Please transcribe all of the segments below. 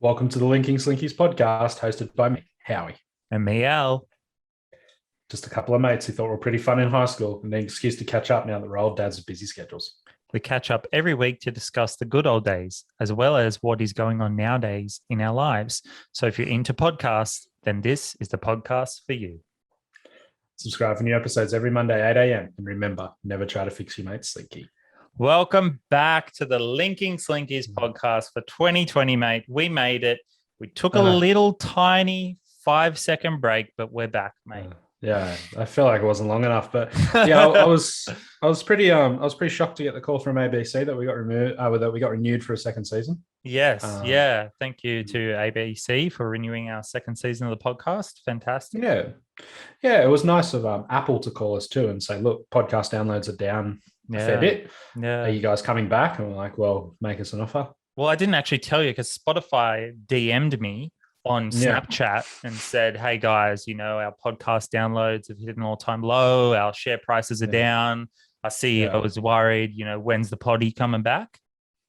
Welcome to the Linking Slinkies podcast, hosted by me, Howie. And me, Al. Just a couple of mates who thought were pretty fun in high school and an excuse to catch up now that we're old dads with busy schedules. We catch up every week to discuss the good old days, as well as what is going on nowadays in our lives. So if you're into podcasts, then this is the podcast for you. Subscribe for new episodes every Monday, 8 a.m. And remember, never try to fix your mate's Slinky. Welcome back to the Linking Slinkies podcast for 2020, mate. We made it. We took a little tiny 5-second break, but we're back, mate. Yeah, I feel like it wasn't long enough, but yeah, I was pretty shocked to get the call from ABC that we got renewed for a second season. Yes, yeah. Thank you to ABC for renewing our second season of the podcast. Fantastic. Yeah, it was nice of Apple to call us too and say, look, podcast downloads are down a fair bit. Yeah, are you guys coming back? And we're like, well, make us an offer. Well, I didn't actually tell you because Spotify DM'd me on Snapchat and said, hey guys, our podcast downloads have hit an all-time low. Our share prices are down. Our CEO was worried, when's the potty coming back?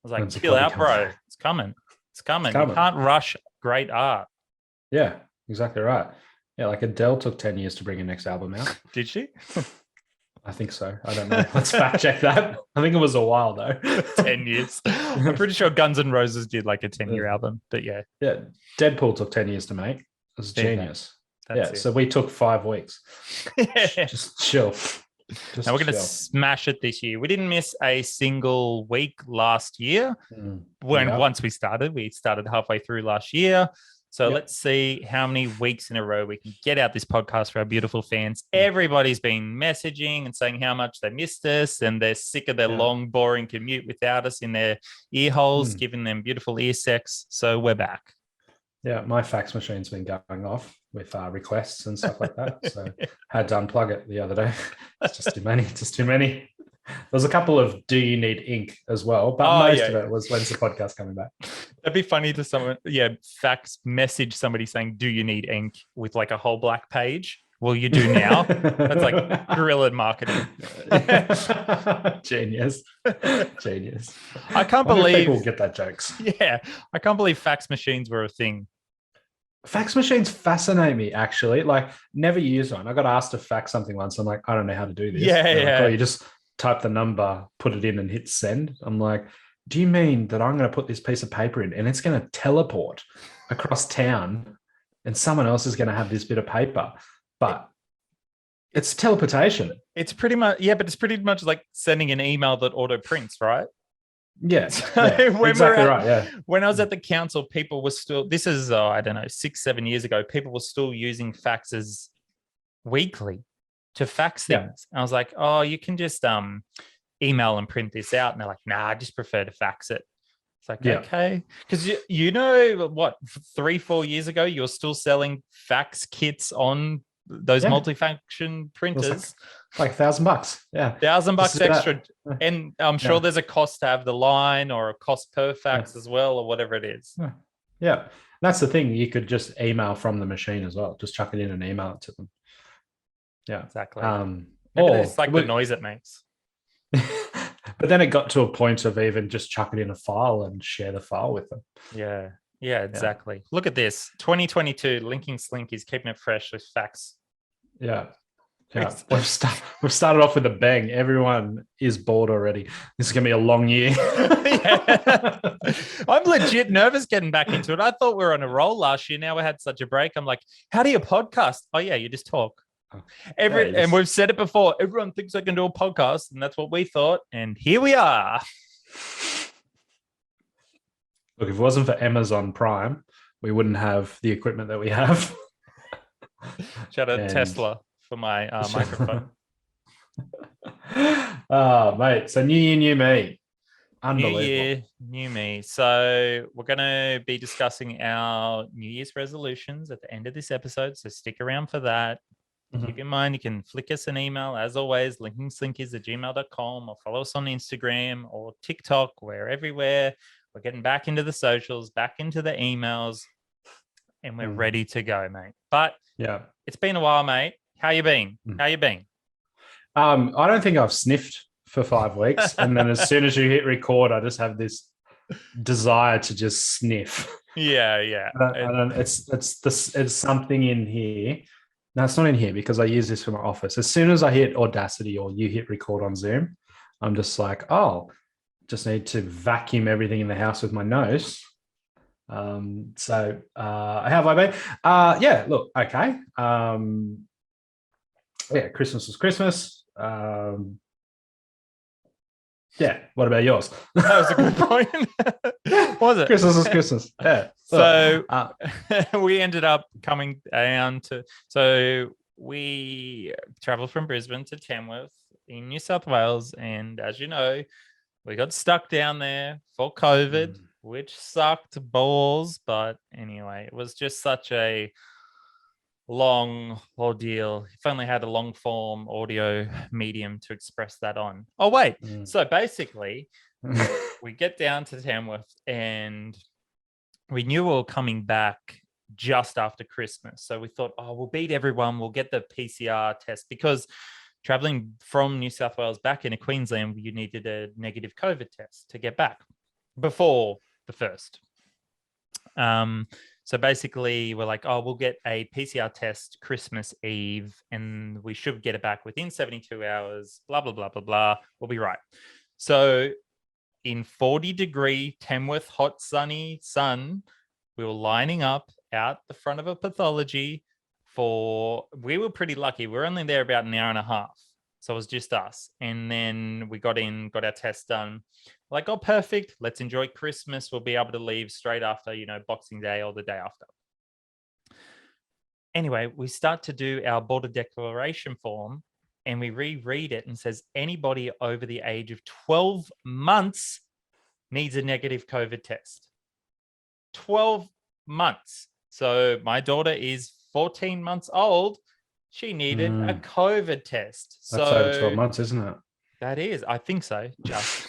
I was like, chill out, bro. It's coming. It's coming. You can't rush great art. Yeah, exactly right. Yeah, like Adele took 10 years to bring her next album out. Did she? I think so. I don't know. Let's fact check that. I think it was a while though. 10 years. I'm pretty sure Guns N' Roses did like a 10-year album, but yeah. Yeah. Deadpool took 10 years to make. It was genius. So we took 5 weeks. Just chill. Now we're going to smash it this year. We didn't miss a single week last year. Once we started halfway through last year. So let's see how many weeks in a row we can get out this podcast for our beautiful fans. Everybody's been messaging and saying how much they missed us and they're sick of their long, boring commute without us in their ear holes, giving them beautiful ear sex. So we're back. Yeah, my fax machine's been going off with requests and stuff like that. So had to unplug it the other day. It's just too many. There was a couple of do you need ink as well, but most of it was when's the podcast coming back. That'd be funny to someone, fax message somebody saying, do you need ink with like a whole black page? Well, you do now. That's like guerrilla marketing. Genius. I can't believe people get that jokes. Yeah. I can't believe fax machines were a thing. Fax machines fascinate me, actually. Like, never used one. I got asked to fax something once. I'm like, I don't know how to do this. Like, you just type the number, put it in and hit send. I'm like, do you mean that I'm going to put this piece of paper in and it's going to teleport across town and someone else is going to have this bit of paper? But it's teleportation. It's pretty much, but it's pretty much like sending an email that auto prints, right? Yeah, exactly right. Yeah. When I was at the council, people were still, this is, 6-7 years ago, people were still using faxes weekly to fax things. I was like, oh, you can just email and print this out. And they're like, nah, I just prefer to fax it. It's like, okay. Because what, 3-4 years ago, you were still selling fax kits on those multifunction printers. Like $1,000. Yeah. $1,000 extra. And I'm sure there's a cost to have the line or a cost per fax as well, or whatever it is. Yeah. That's the thing. You could just email from the machine as well. Just chuck it in and email it to them. Yeah, exactly. It's like the noise it makes. But then it got to a point of even just chuck it in a file and share the file with them. Yeah, exactly. Look at this. 2022, Linking Slinkies, keeping it fresh with fax. Yeah. We've started off with a bang. Everyone is bored already. This is going to be a long year. I'm legit nervous getting back into it. I thought we were on a roll last year. Now we had such a break. I'm like, how do you podcast? Oh, yeah, you just talk. And we've said it before. Everyone thinks I can do a podcast, and that's what we thought. And here we are. Look, if it wasn't for Amazon Prime, we wouldn't have the equipment that we have. Shout out Tesla for my microphone. Oh, mate. So new year, new me. Unbelievable. New year, new me. So we're going to be discussing our New Year's resolutions at the end of this episode. So stick around for that. Keep in mind, you can flick us an email, as always, linkingslinkies@gmail.com, or follow us on Instagram or TikTok. We're everywhere. We're getting back into the socials, back into the emails, and we're ready to go, mate. But it's been a while, mate. How you been? I don't think I've sniffed for 5 weeks. And then as soon as you hit record, I just have this desire to just sniff. Yeah. It's something in here. No, it's not in here because I use this for my office. As soon as I hit Audacity or you hit record on Zoom, I'm just like, oh, just need to vacuum everything in the house with my nose. How have I been? Yeah, look, okay. Yeah, Christmas was Christmas. Yeah, what about yours? That was a good point. Was it? Christmas was Christmas. Yeah. So we ended up coming down to, so we traveled from Brisbane to Tamworth in New South Wales. And as you know, we got stuck down there for COVID, which sucked balls. But anyway, it was just such a long ordeal. If only had a long form audio medium to express that on. Oh, wait. So basically, we get down to Tamworth and we knew we were coming back just after Christmas. So we thought, oh, we'll beat everyone. We'll get the PCR test because traveling from New South Wales back into Queensland, you needed a negative COVID test to get back before the first. So basically, we're like, oh, we'll get a PCR test Christmas Eve, and we should get it back within 72 hours, blah, blah, blah, blah, blah. We'll be right. So in 40-degree Tamworth hot, sunny sun, we were lining up out the front of a pathology we were pretty lucky. We were only there about an hour and a half. So it was just us. And then we got our test done. Like, oh, perfect. Let's enjoy Christmas. We'll be able to leave straight after, Boxing Day or the day after. Anyway, we start to do our border declaration form and we reread it and says anybody over the age of 12 months needs a negative COVID test. 12 months. So my daughter is 14 months old. She needed a COVID test. That's over 12 months, isn't it? That is. I think so. Just.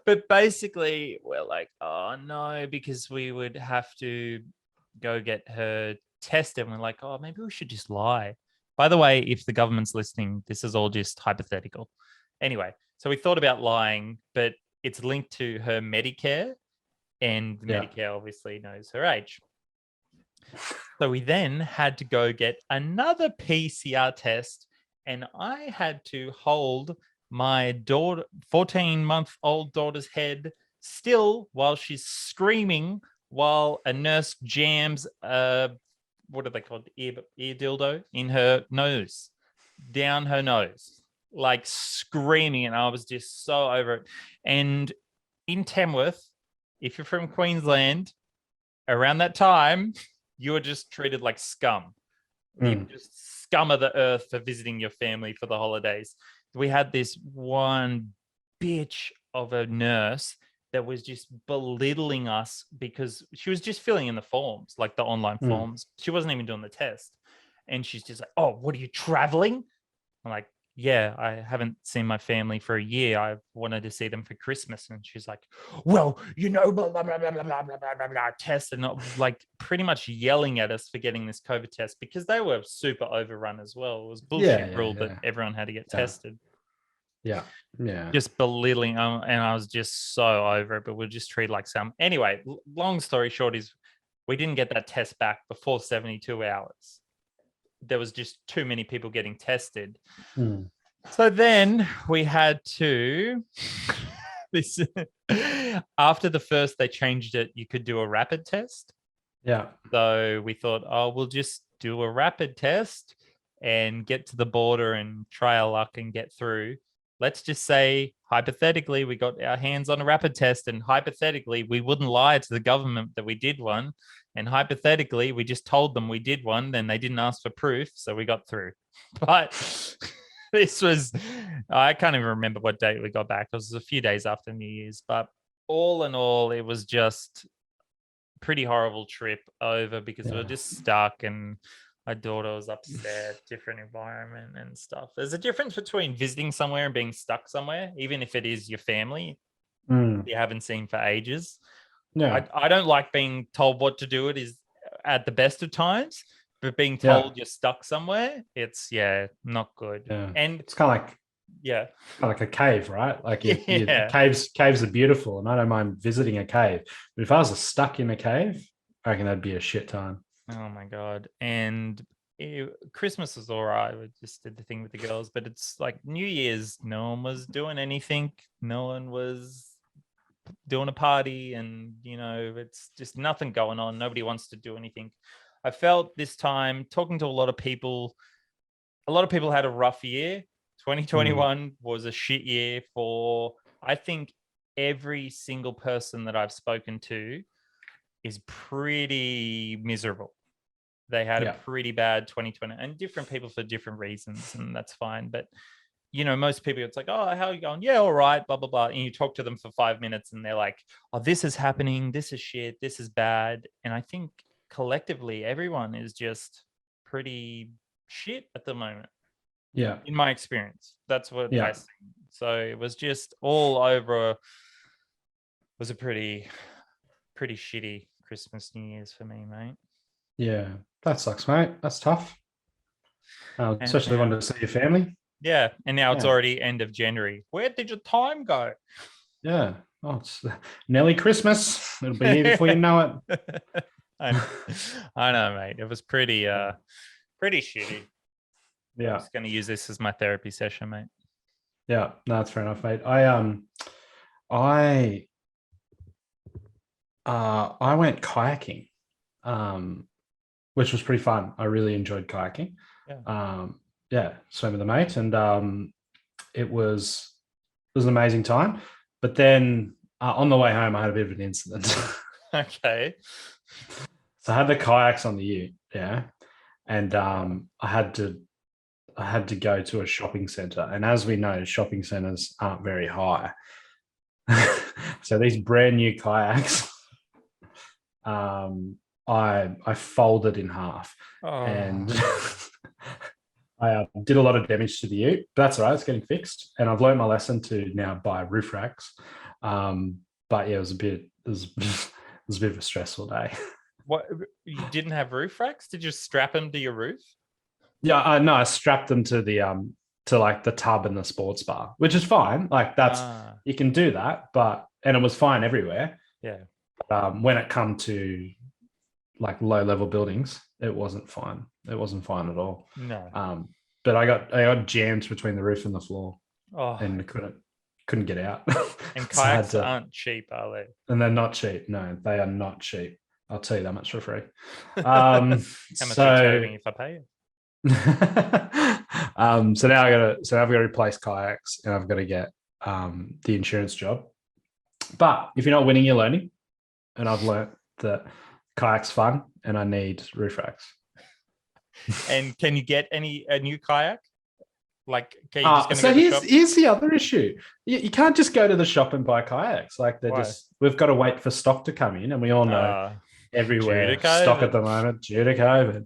But basically, we're like, oh, no, because we would have to go get her tested. And we're like, oh, maybe we should just lie. By the way, if the government's listening, this is all just hypothetical. Anyway, so we thought about lying, but it's linked to her Medicare, and Medicare obviously knows her age. So we then had to go get another PCR test, and I had to hold my 14-month-old daughter's head still while she's screaming, while a nurse jams what are they called? Ear dildo in her nose, down her nose, like screaming. And I was just so over it. And in Tamworth, if you're from Queensland, around that time, you were just treated like scum. You were just scum of the earth for visiting your family for the holidays. We had this one bitch of a nurse that was just belittling us because she was just filling in the forms, like the online forms. She wasn't even doing the test. And she's just like, oh, what are you, traveling? I'm like, yeah, I haven't seen my family for a year. I wanted to see them for Christmas. And she's like, well, blah, blah, blah, blah, blah, blah, blah, blah, test. And like pretty much yelling at us for getting this COVID test because they were super overrun as well. It was bullshit rule that everyone had to get tested. Yeah. Just belittling. And I was just so over it, but we'll just treat like some. Anyway, long story short is we didn't get that test back before 72 hours. There was just too many people getting tested. So then we had to after the first, they changed it. You could do a rapid test. Yeah. So we thought, oh, we'll just do a rapid test and get to the border and try our luck and get through. Let's just say, hypothetically, we got our hands on a rapid test, and hypothetically, we wouldn't lie to the government that we did one. And hypothetically, we just told them we did one, then they didn't ask for proof, so we got through. But this was, I can't even remember what date we got back. It was a few days after New Year's. But all in all, it was just a pretty horrible trip over because we were just stuck and my daughter was upset, different environment and stuff. There's a difference between visiting somewhere and being stuck somewhere, even if it is your family you haven't seen for ages. Yeah. I don't like being told what to do. It is at the best of times, but being told you're stuck somewhere, it's not good. Yeah. And it's kind of like Yeah. Kind of like a cave, right? Like Yeah. caves are beautiful, and I don't mind visiting a cave. But if I was stuck in a cave, I reckon that'd be a shit time. Oh my God. And Christmas was all right. We just did the thing with the girls, but it's like New Year's, no one was doing anything. No one was doing a party, and it's just nothing going on. Nobody wants to do anything. I felt this time talking to a lot of people had a rough year. 2021 was a shit year for, I think, every single person that I've spoken to is pretty miserable. They had a pretty bad 2020, and different people for different reasons, and that's fine. But most people, it's like, oh, how are you going? Yeah, all right, blah, blah, blah. And you talk to them for 5 minutes and they're like, oh, this is happening. This is shit. This is bad. And I think collectively, everyone is just pretty shit at the moment. Yeah. In my experience, that's what I see. So it was just all over. It was a pretty shitty Christmas, New Year's for me, mate. Yeah. That sucks, mate. That's tough. Especially now, wanting to see your family. Yeah. And now it's already end of January. Where did your time go? Yeah. Oh, it's nearly Christmas. It'll be here before you know it. I know, mate. It was pretty shitty. Yeah. I'm just going to use this as my therapy session, mate. Yeah. No, that's fair enough, mate. I went kayaking, which was pretty fun. I really enjoyed kayaking. Swam with a mate, and it was an amazing time. But then on the way home, I had a bit of an incident. Okay. So I had the kayaks on the ute, and I had to go to a shopping center, and as we know, shopping centers aren't very high. So these brand new kayaks, I folded in half, and I did a lot of damage to the ute. But that's all right; it's getting fixed, and I've learned my lesson to now buy roof racks. But yeah, it was a bit of a stressful day. What, you didn't have roof racks? Did you strap them to your roof? Yeah, no, I strapped them to the to like the tub and the sports bar, which is fine. Like that's you can do that, and it was fine everywhere. Yeah. When it come to like low level buildings, it wasn't fine. It wasn't fine at all. No. But I got jammed between the roof and the floor, and couldn't get out. And kayaks aren't cheap, are they? And they're not cheap. No, they are not cheap. I'll tell you that much for free. How much are you if I pay you? So now I've got to replace kayaks, and I've got to get the insurance job. But if you're not winning, you're learning, and I've learned that kayak's fun, and I need roof racks. And can you get a new kayak? Like, so here's the other issue. You can't just go to the shop and buy kayaks. Like we've got to wait for stock to come in, and we all know everywhere stock at the moment due to COVID.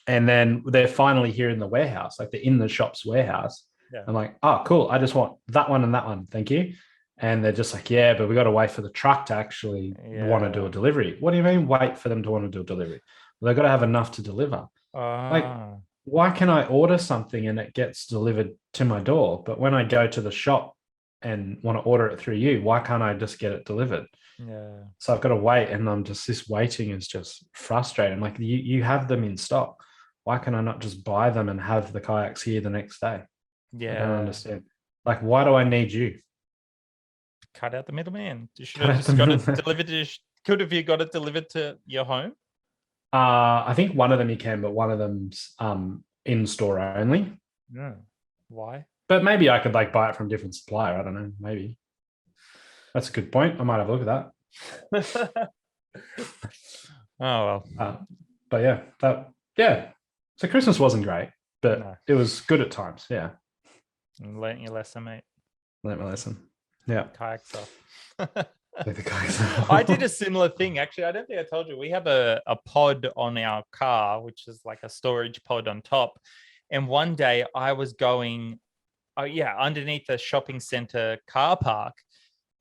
And then they're finally here in the warehouse, like they're in the shop's warehouse. Yeah. I'm like, oh, cool. I just want that one and that one. Thank you. And they're just like, yeah, but we got to wait for the truck to actually want to do a delivery. What do you mean wait for them to want to do a delivery? Well, they've got to have enough to deliver. Like, why can I order something and it gets delivered to my door? But when I go to the shop and want to order it through you, why can't I just get it delivered? Yeah. So I've got to wait, and this waiting is just frustrating. Like you have them in stock. Why can I not just buy them and have the kayaks here the next day? Yeah. I don't understand. Like, why do I need you? Cut out the middleman. You should have just got it delivered to. Could have you got it delivered to your home? I think one of them you can, but one of them's in store only. No. Why? But maybe I could like buy it from a different supplier. I don't know. Maybe. That's a good point. I might have a look at that. Oh well. But yeah. So Christmas wasn't great, but it was good at times. Yeah. And learnt your lesson, mate. Learnt my lesson. Yeah. Kayak stuff. I did a similar thing. Actually, I don't think I told you. We have a pod on our car, which is like a storage pod on top. And one day I was going, underneath a shopping center car park,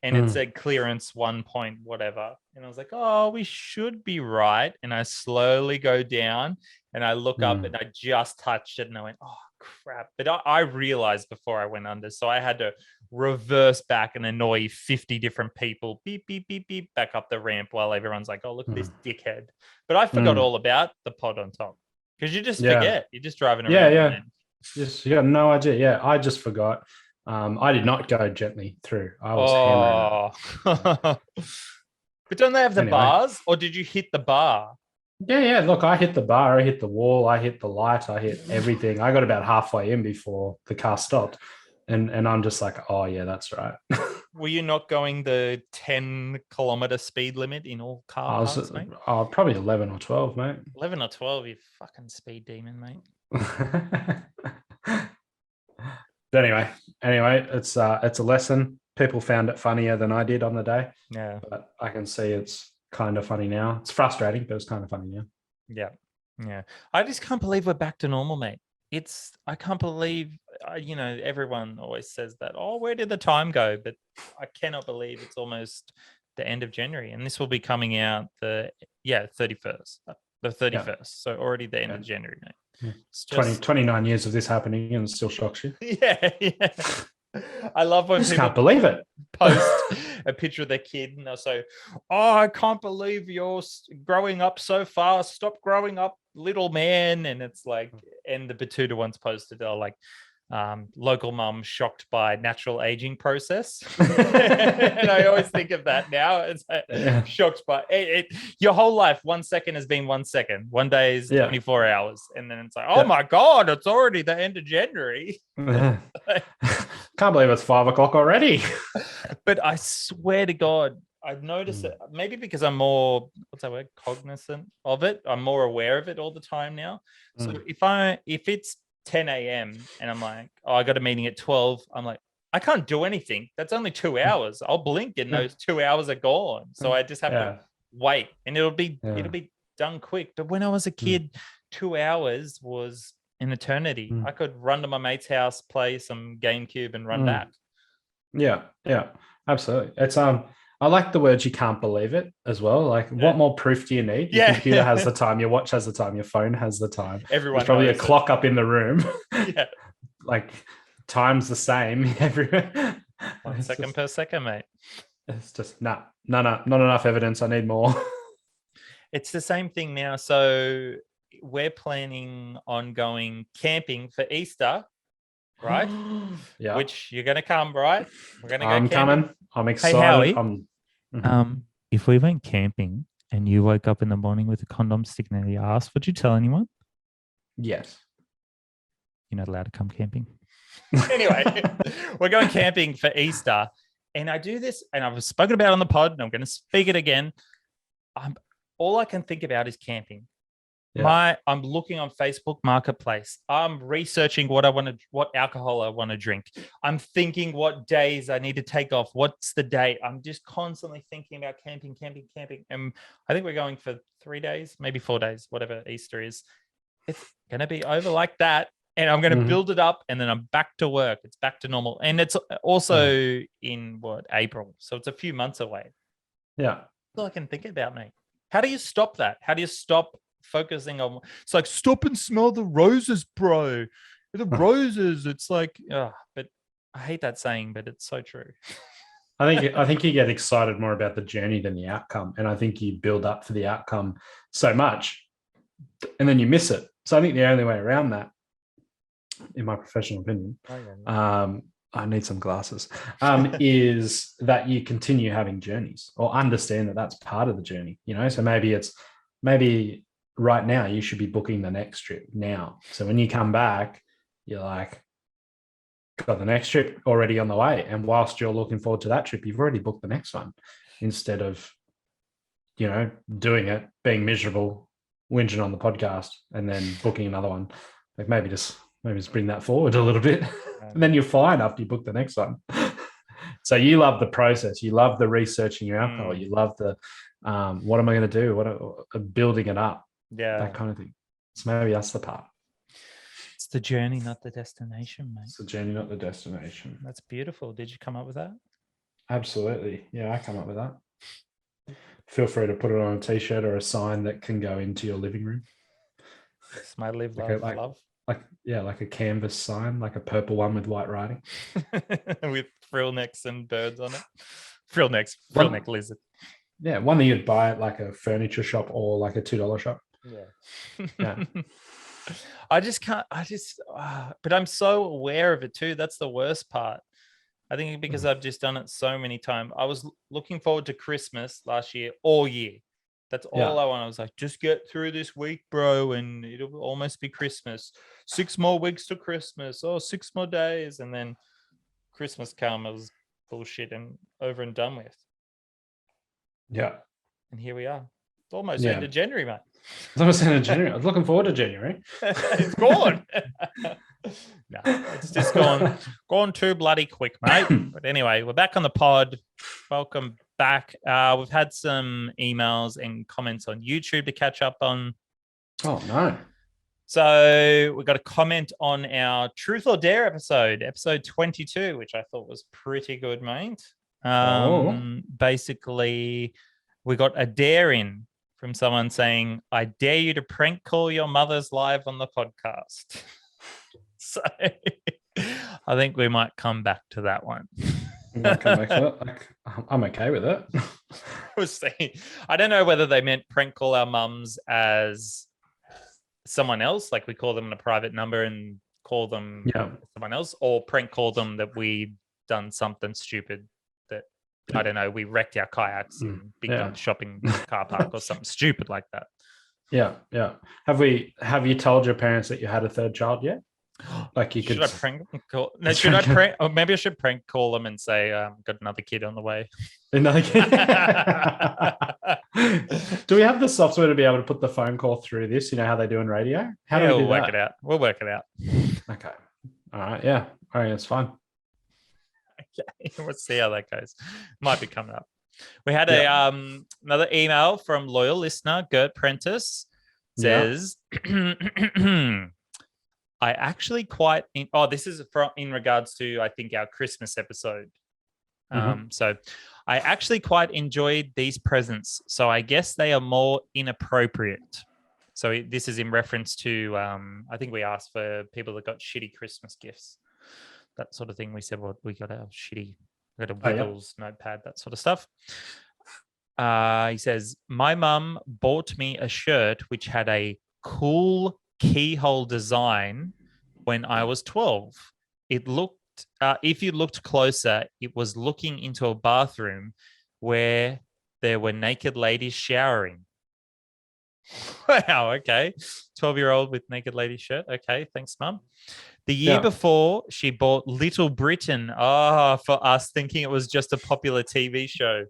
and it said clearance 1 point whatever. And I was like, oh, we should be right. And I slowly go down and I look up and I just touched it and I went, oh crap. But I realized before I went under. So I had to reverse back and annoy 50 different people. Beep, beep, beep, beep, back up the ramp while everyone's like, oh, look at this dickhead. But I forgot all about the pod on top. Because you just forget. You're just driving around. Yeah. Just, you got no idea. Yeah, I just forgot. I did not go gently through. I was hammering it. But don't they have the bars? Or did you hit the bar? Yeah. Look, I hit the bar, I hit the wall, I hit the light, I hit everything. I got about halfway in before the car stopped. And I'm just like, oh, yeah, that's right. Were you not going the 10-kilometer speed limit in all car parks, mate? Probably 11 or 12, mate. 11 or 12, you fucking speed demon, mate. But anyway, it's a lesson. People found it funnier than I did on the day. Yeah. But I can see it's kind of funny now. It's frustrating, but it's kind of funny now. Yeah. I just can't believe we're back to normal, mate. I can't believe, everyone always says that, oh, where did the time go? But I cannot believe it's almost the end of January. And this will be coming out the 31st. The 31st. Yeah. So already the end of January, mate. It's just 29 years of this happening and it still shocks you. Yeah. I love when people can't believe it. Post a picture of their kid and they'll say, oh, I can't believe you're growing up so fast. Stop growing up, little man. And it's like, and the Batuta ones posted, they're like, local mum shocked by natural aging process. And I always think of that now. It's like, shocked by it. Your whole life, 1 second has been 1 second. 1 day is 24 hours. And then it's like, oh my God, it's already the end of January. Can't believe it's 5 o'clock already. But I swear to God, I've noticed it maybe because I'm more, cognizant of it. I'm more aware of it all the time now. So if it's 10 a.m. and I'm like, oh, I got a meeting at 12. I'm like, I can't do anything. That's only 2 hours. I'll blink and those 2 hours are gone. So I just have to wait and it'll be done quick. But when I was a kid, 2 hours was an eternity. I could run to my mate's house, play some GameCube and run back. Yeah, absolutely. It's I like the words you can't believe it as well. Like, what more proof do you need? Your computer has the time, your watch has the time, your phone has the time. There's probably a clock up in the room. Yeah. Like, time's the same everywhere. 1 second per second, mate. It's just, not enough evidence. I need more. It's the same thing now. So we're planning on going camping for Easter, right? Yeah. Which you're going to come, right? We're going to go camping. Coming. I'm excited. Hey, Howie, if we went camping and you woke up in the morning with a condom sticking in your ass, would you tell anyone? Yes. You're not allowed to come camping. Anyway, we're going camping for Easter. And I do this, and I've spoken about it on the pod, and I'm going to speak it again. All I can think about is camping. Yeah. I'm looking on Facebook Marketplace. I'm researching what alcohol I want to drink. I'm thinking what days I need to take off. What's the date? I'm just constantly thinking about camping. And I think we're going for 3 days, maybe 4 days, whatever Easter is. It's going to be over like that. And I'm going to build it up and then I'm back to work. It's back to normal. And it's also in April. So it's a few months away. Yeah. That's all I can think about, mate. How do you stop that? How do you stop focusing on, it's like, stop and smell the roses, bro. The roses. It's like, but I hate that saying, but it's so true. I think you get excited more about the journey than the outcome. And I think you build up for the outcome so much and then you miss it. So I think the only way around that, in my professional opinion, I need some glasses, is that you continue having journeys or understand that that's part of the journey, So maybe right now you should be booking the next trip now. So when you come back, you're like, got the next trip already on the way. And whilst you're looking forward to that trip, you've already booked the next one instead of, doing it, being miserable, whinging on the podcast and then booking another one. Like maybe just bring that forward a little bit and then you're fine after you book the next one. So you love the process. You love the researching your alcohol. You love the, what am I going to do? Building it up. Yeah. That kind of thing. So maybe that's the part. It's the journey, not the destination, mate. It's the journey, not the destination. That's beautiful. Did you come up with that? Absolutely. Yeah, I come up with that. Feel free to put it on a t-shirt or a sign that can go into your living room. It's my live, love. like a canvas sign, like a purple one with white writing. With frill necks and birds on it. Frill neck lizard. Yeah, one that you'd buy at like a furniture shop or like a $2 shop. Yeah. I just can't, but I'm so aware of it too. That's the worst part. I think because I've just done it so many times. I was looking forward to Christmas last year, all year. That's all I want. I was like, just get through this week, bro, and it'll almost be Christmas. 6 more weeks to Christmas. 6 more days. And then Christmas came. It was bullshit and over and done with. Yeah. And here we are. It's almost into January, mate. It's almost into January. I was looking forward to January. It's gone. No, it's just gone too bloody quick, mate. But anyway, we're back on the pod. Welcome back. We've had some emails and comments on YouTube to catch up on. Oh, no. So we got a comment on our Truth or Dare episode 22, which I thought was pretty good, mate. Basically, we got a dare in from someone saying, I dare you to prank call your mother's live on the podcast. So I think we might come back to that one. I'm okay with it. We'll see. I don't know whether they meant prank call our mums as someone else, like we call them in a private number and call them someone else, or prank call them that we done something stupid that, I don't know, we wrecked our kayaks in Big Dog shopping car park or something stupid like that. Yeah. Have you told your parents that you had a third child yet? Like you should I prank call? No, should I prank? Or maybe I should prank call them and say, got another kid on the way. Another kid. Do we have the software to be able to put the phone call through this? You know how they do in radio? How do we do work it out? We'll work it out. Okay. All right. Yeah. All right. It's fine. Okay. We'll see how that goes. Might be coming up. We had another email from loyal listener Gert Prentice. Says. I actually quite this is in regards to, I think, our Christmas episode. So I actually quite enjoyed these presents. So I guess they are more inappropriate. So this is in reference to, I think we asked for people that got shitty Christmas gifts, that sort of thing. We said, well, we got a Wiggles notepad, that sort of stuff. He says, my mum bought me a shirt which had a cool keyhole design when I was 12. It looked, if you looked closer, it was looking into a bathroom where there were naked ladies showering. Wow, okay. 12-year-old with naked lady shirt. Okay, thanks, Mum. The year before, she bought Little Britain. For us, thinking it was just a popular TV show.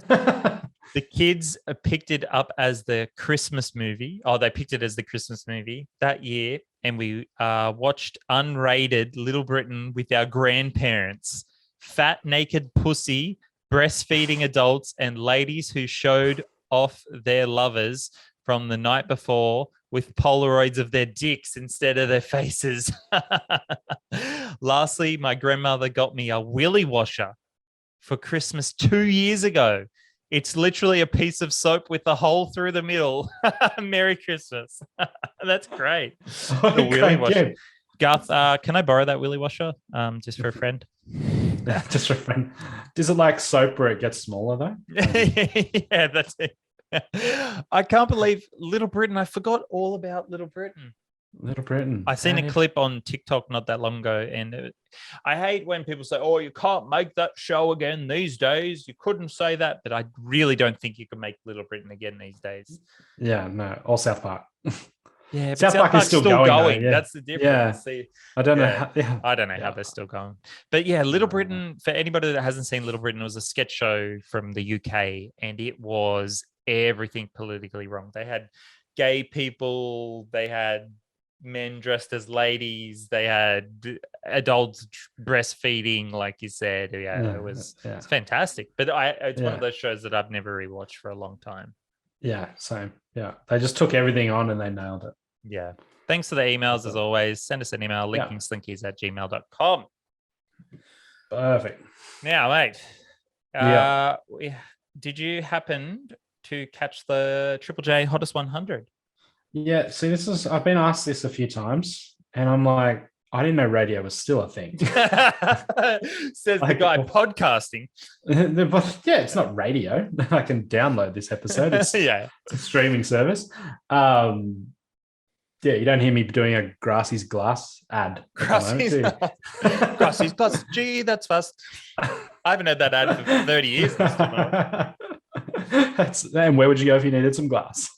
The kids picked it up as the Christmas movie. They picked it as the Christmas movie that year. And we watched unrated Little Britain with our grandparents. Fat, naked pussy, breastfeeding adults, and ladies who showed off their lovers from the night before with Polaroids of their dicks instead of their faces. Lastly, my grandmother got me a willy washer for Christmas 2 years ago. It's literally a piece of soap with a hole through the middle. Merry Christmas. That's great. The willy washer. Garth, can I borrow that willy washer just for a friend? Just for a friend. Is it like soap where it gets smaller though? Yeah, that's it. I can't believe Little Britain. I forgot all about Little Britain. Little Britain. I seen a clip on TikTok not that long ago, and I hate when people say, "Oh, you can't make that show again these days." You couldn't say that, but I really don't think you can make Little Britain again these days. Yeah, no, or South Park. Yeah, South Park is still going. That's the difference. Yeah. I don't know. I don't know how they're still going. But yeah, Little Britain, for anybody that hasn't seen Little Britain, it was a sketch show from the UK, and it was everything politically wrong. They had gay people, they had men dressed as ladies, they had adults breastfeeding, like you said. It's fantastic. But it's one of those shows that I've never rewatched for a long time. Yeah, same. Yeah, they just took everything on and they nailed it. Yeah. Thanks for the emails as always. Send us an email, linkingslinkies@gmail.com. Perfect. Now, mate, did you happen to catch the Triple J Hottest 100? Yeah, see, I've been asked this a few times. And I'm like, I didn't know radio was still a thing. Says the guy podcasting. But yeah, it's not radio. I can download this episode. It's a streaming service. Yeah, you don't hear me doing a Grassy's Glass ad. Grassy's Glass. Gee, that's fast. I haven't had that ad for 30 years. And where would you go if you needed some glass?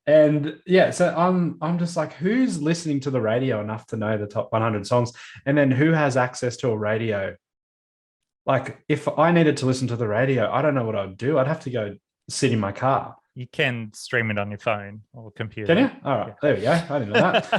And yeah, so I'm just like, who's listening to the radio enough to know the top 100 songs? And then who has access to a radio? Like, if I needed to listen to the radio, I don't know what I'd do. I'd have to go sit in my car. You can stream it on your phone or computer. Can you? All right, there we go. I didn't know that.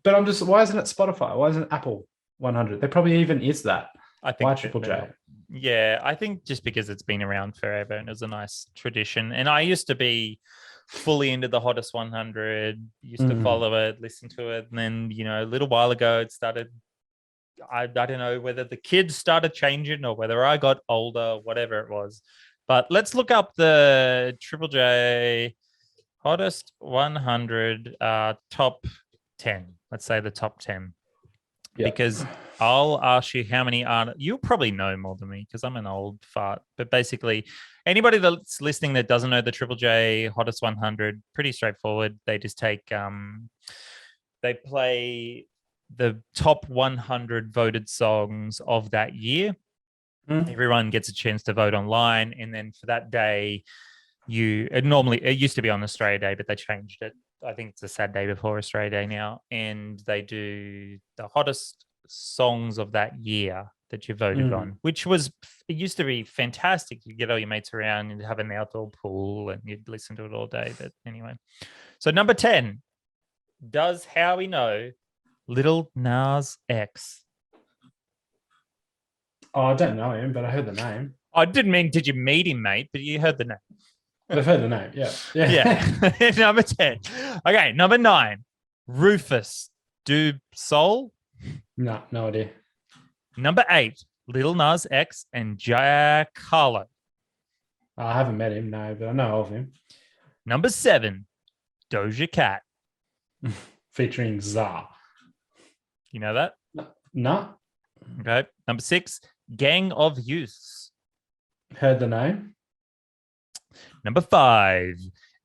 But I'm just, why isn't it Spotify? Why isn't it Apple 100? There probably even is that. I think why Triple J? Yeah, I think just because it's been around forever and it's a nice tradition. And I used to be fully into the hottest 100, used to follow it, listen to it. And then, a little while ago, it started, I don't know whether the kids started changing or whether I got older, whatever it was. But let's look up the Triple J hottest 100 top 10. Let's say the top 10. Yep. Because I'll ask you how many are. You'll probably know more than me because I'm an old fart. But basically, anybody that's listening that doesn't know the Triple J hottest 100, pretty straightforward. They just take, they play the top 100 voted songs of that year. Everyone gets a chance to vote online, and then for that day, it used to be on Australia Day, but they changed it. I think it's a sad day before Australia Day now, and they do the hottest songs of that year that you voted on, which it used to be fantastic. You get all your mates around and have an outdoor pool, and you'd listen to it all day. But anyway, so number 10, does Howie know Lil Nas X? Oh, I don't know him, but I heard the name. I didn't mean, did you meet him, mate? But you heard the name. I've heard the name, yeah. Number 10. Okay, number 9. Rufus Du Sol. No idea. Number 8. Lil Nas X and Jack Harlow. I haven't met him, no, but I know of him. Number 7. Doja Cat. Featuring Za. You know that? No. Okay. Number 6. Gang of Youths. Heard the name. Number 5,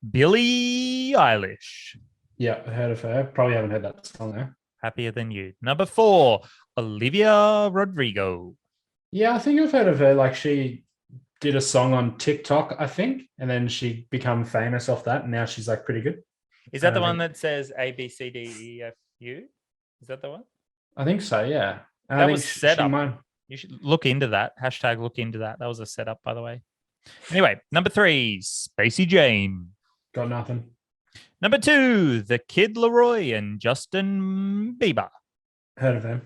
Billie Eilish. Yeah, I heard of her. Probably haven't heard that song though. Happier Than You. Number 4, Olivia Rodrigo. Yeah, I think I've heard of her. Like, she did a song on TikTok, I think, and then she become famous off that, and now she's like pretty good. Is that the one that says A, B, C, D, E, F, U? Is that the one? I think so, yeah. And that was set up. You should look into that. Hashtag look into that. That was a setup, by the way. Anyway, number 3, Spacey Jane. Got nothing. Number 2, The Kid Laroi and Justin Bieber. Heard of him.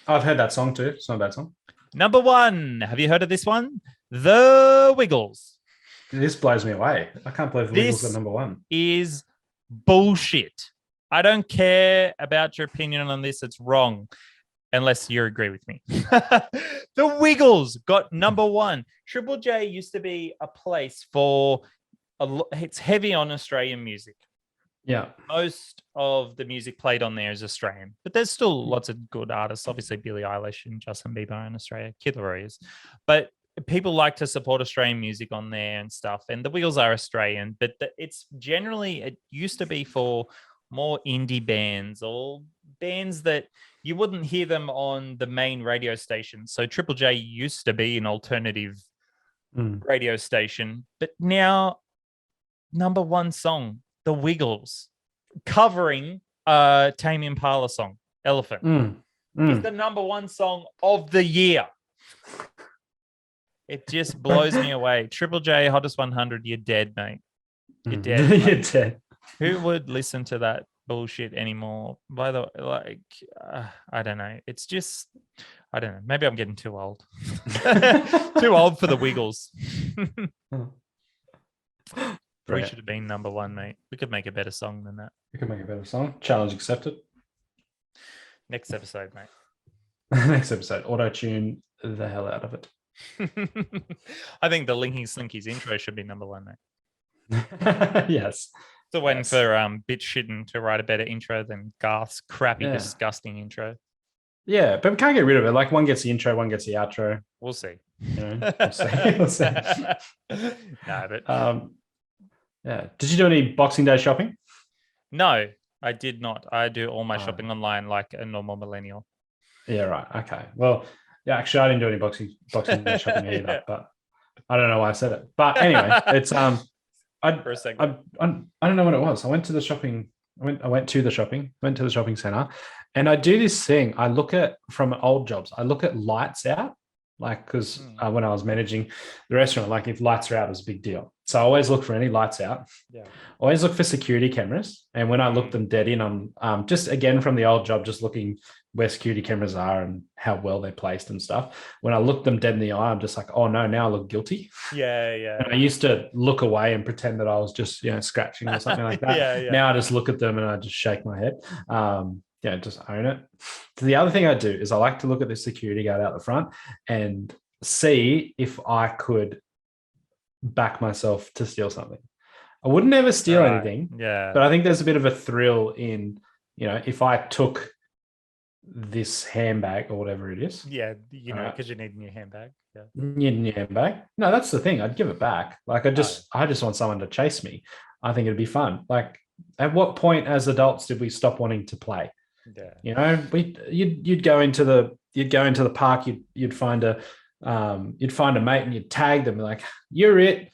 I've heard that song too. It's not a bad song. Number 1, have you heard of this one? The Wiggles. This blows me away. I can't believe the Wiggles are number 1. Is bullshit. I don't care about your opinion on this. It's wrong. Unless you agree with me. The Wiggles got number 1. Triple J used to be a place for, it's heavy on Australian music. Yeah. Most of the music played on there is Australian, but there's still lots of good artists. Obviously, Billie Eilish and Justin Bieber in Australia, Kid Laroi is. But people like to support Australian music on there and stuff. And the Wiggles are Australian, but it's generally, it used to be for more indie bands or bands that you wouldn't hear them on the main radio station. So Triple J used to be an alternative radio station, but now number 1 song, The Wiggles, covering a Tame Impala song, Elephant, is the number 1 song of the year. It just blows me away. Triple J, hottest 100, you're dead, mate. You're dead. You're dead. Who would listen to that bullshit anymore? By the way, I don't know. It's just, I don't know. Maybe I'm getting too old. Too old for the Wiggles. 3 should have been number 1, mate. We could make a better song than that. We could make a better song. Challenge accepted. Next episode, mate. Next episode. Auto-tune the hell out of it. I think the Linking Slinkies intro should be number 1, mate. Yes. Still waiting for bitch shitting to write a better intro than Garth's crappy, disgusting intro. Yeah, but we can't get rid of it. Like one gets the intro, one gets the outro. We'll see. You know, we'll see. We'll see. No, but yeah. Did you do any Boxing Day shopping? No, I did not. I do all my shopping online like a normal millennial. Yeah, right. Okay. Well, yeah, actually I didn't do any Boxing Day shopping either, but I don't know why I said it. But anyway, it's I don't know what it was. I went to the shopping center, and I do this thing. I look at from old jobs. I look at lights out, like because when I was managing the restaurant, like if lights are out, it was a big deal. So I always look for any lights out. Yeah. Always look for security cameras, and when I look them dead in, I'm just again from the old job, just looking where security cameras are and how well they're placed and stuff. When I look them dead in the eye, I'm just like, oh no, now I look guilty. Yeah. And I used to look away and pretend that I was just, scratching or something like that. Now I just look at them and I just shake my head. Just own it. The other thing I do is I like to look at the security guard out the front and see if I could back myself to steal something. I would never steal anything. Yeah. But I think there's a bit of a thrill in, if I took this handbag or whatever it is. Yeah, because you need a new handbag. Yeah. You need a new handbag. No, that's the thing. I'd give it back. Like I just want someone to chase me. I think it'd be fun. Like at what point as adults did we stop wanting to play? Yeah. You'd go into the park, you'd find a mate and you'd tag them like, you're it,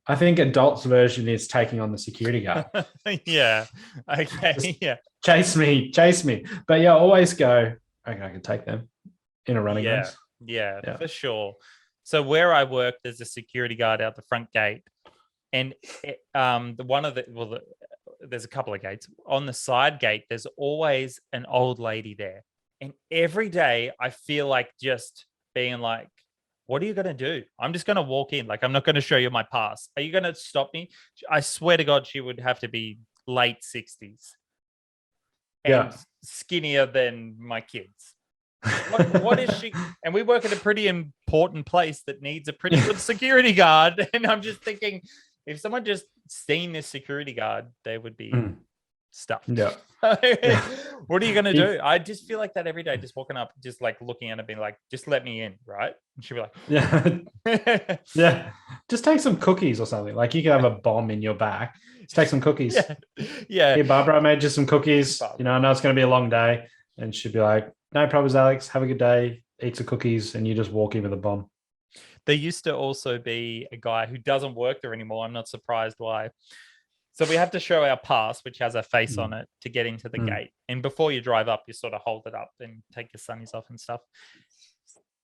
I think adults version is taking on the security guard. Yeah. Okay. Yeah. Chase me. But yeah, always go, okay, I can take them in a running race. Yeah, for sure. So where I work, there's a security guard out the front gate. And there's a couple of gates. On the side gate, there's always an old lady there. And every day I feel like just being like, what are you going to do? I'm just going to walk in. Like, I'm not going to show you my pass. Are you going to stop me? I swear to God, she would have to be late 60s. And skinnier than my kids. What is she? And we work at a pretty important place that needs a pretty good security guard. And I'm just thinking, if someone just seen this security guard, they would be stuffed. Yeah. What are you going to do? I just feel like that every day, just walking up, just like looking at it, being like, just let me in, right? And she'll be like, yeah. Just take some cookies or something. Like you could have a bomb in your back. Just take some cookies. Yeah. Hey, Barbara, I made you some cookies. I know it's going to be a long day. And she'd be like, no problems, Alex. Have a good day. Eat some cookies. And you just walk in with a bomb. There used to also be a guy who doesn't work there anymore. I'm not surprised why. So we have to show our pass, which has a face on it, to get into the gate. And before you drive up, you sort of hold it up and take your sunnies off and stuff.